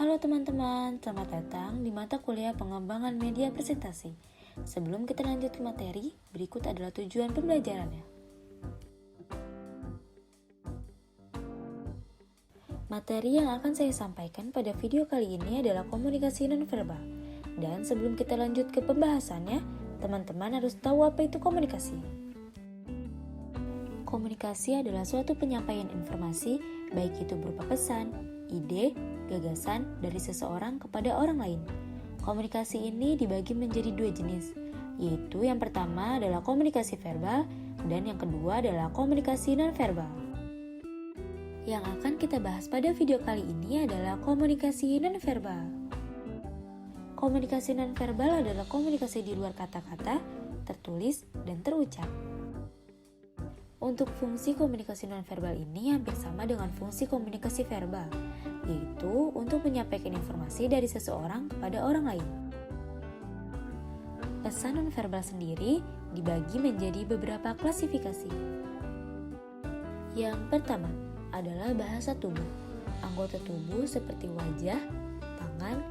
Halo teman-teman, selamat datang di mata kuliah pengembangan media presentasi. Sebelum kita lanjut ke materi, berikut adalah tujuan pembelajarannya. Materi yang akan saya sampaikan pada video kali ini adalah komunikasi nonverbal. Dan sebelum kita lanjut ke pembahasannya, teman-teman harus tahu apa itu komunikasi. Komunikasi adalah suatu penyampaian informasi, baik itu berupa pesan, ide, gagasan dari seseorang kepada orang lain. Komunikasi ini dibagi menjadi dua jenis, yaitu yang pertama adalah komunikasi verbal dan yang kedua adalah komunikasi nonverbal. Yang akan kita bahas pada video kali ini adalah komunikasi nonverbal. Komunikasi nonverbal adalah komunikasi di luar kata-kata, tertulis, dan terucap. Untuk fungsi komunikasi nonverbal ini hampir sama dengan fungsi komunikasi verbal, yaitu untuk menyampaikan informasi dari seseorang kepada orang lain. Pesan nonverbal sendiri dibagi menjadi beberapa klasifikasi. Yang pertama adalah bahasa tubuh. Anggota tubuh seperti wajah, tangan,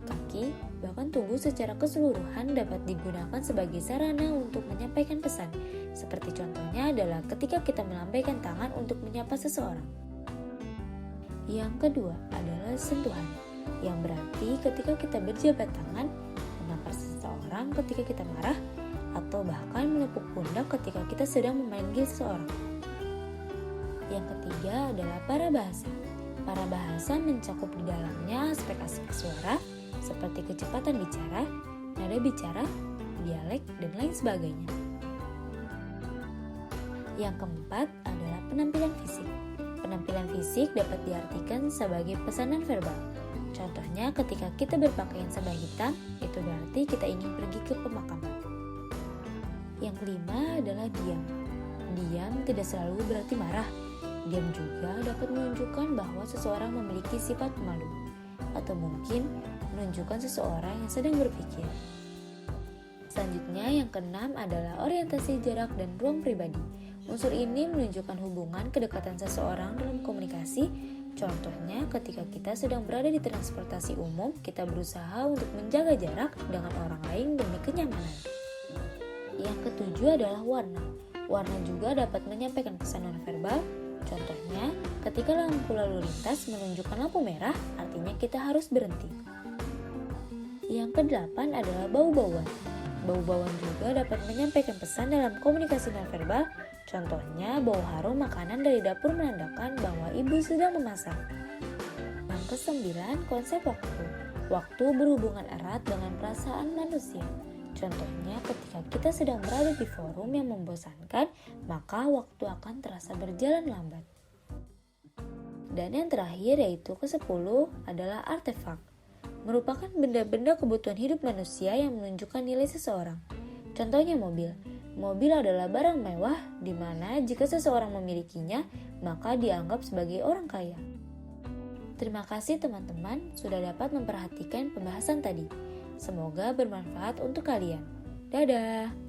kaki, bahkan tubuh secara keseluruhan dapat digunakan sebagai sarana untuk menyampaikan pesan. Seperti contohnya adalah ketika kita melambaikan tangan untuk menyapa seseorang. Yang kedua adalah sentuhan, yang berarti ketika kita berjabat tangan, menampar seseorang ketika kita marah, atau bahkan menepuk pundak ketika kita sedang memanggil seseorang. Yang ketiga adalah parabahasa. Parabahasa mencakup di dalamnya aspek-aspek suara, seperti kecepatan bicara, nada bicara, dialek, dan lain sebagainya. Yang keempat adalah penampilan fisik. Penampilan fisik dapat diartikan sebagai pesan nonverbal. Contohnya ketika kita berpakaian serba hitam, itu berarti kita ingin pergi ke pemakaman. Yang kelima adalah diam. Diam tidak selalu berarti marah. Diam juga dapat menunjukkan bahwa seseorang memiliki sifat pemalu, atau mungkin menunjukkan seseorang yang sedang berpikir. Selanjutnya yang keenam adalah orientasi jarak dan ruang pribadi. Unsur ini menunjukkan hubungan kedekatan seseorang dalam komunikasi. Contohnya ketika kita sedang berada di transportasi umum, kita berusaha untuk menjaga jarak dengan orang lain demi kenyamanan. Yang ketujuh adalah warna. Warna juga dapat menyampaikan pesan nonverbal. Contohnya, ketika lampu lalu lintas menunjukkan lampu merah, artinya kita harus berhenti. Yang kedelapan adalah bau-bauan. Bau-bauan juga dapat menyampaikan pesan dalam komunikasi nonverbal. Contohnya, bau harum makanan dari dapur menandakan bahwa ibu sedang memasak. Yang kesembilan, konsep waktu. Waktu berhubungan erat dengan perasaan manusia. Contohnya, ketika kita sedang berada di forum yang membosankan, maka waktu akan terasa berjalan lambat. Dan yang terakhir yaitu ke-10 adalah artefak. Merupakan benda-benda kebutuhan hidup manusia yang menunjukkan nilai seseorang. Contohnya mobil. Mobil adalah barang mewah di mana jika seseorang memilikinya, maka dianggap sebagai orang kaya. Terima kasih teman-teman sudah dapat memperhatikan pembahasan tadi. Semoga bermanfaat untuk kalian. Dadah!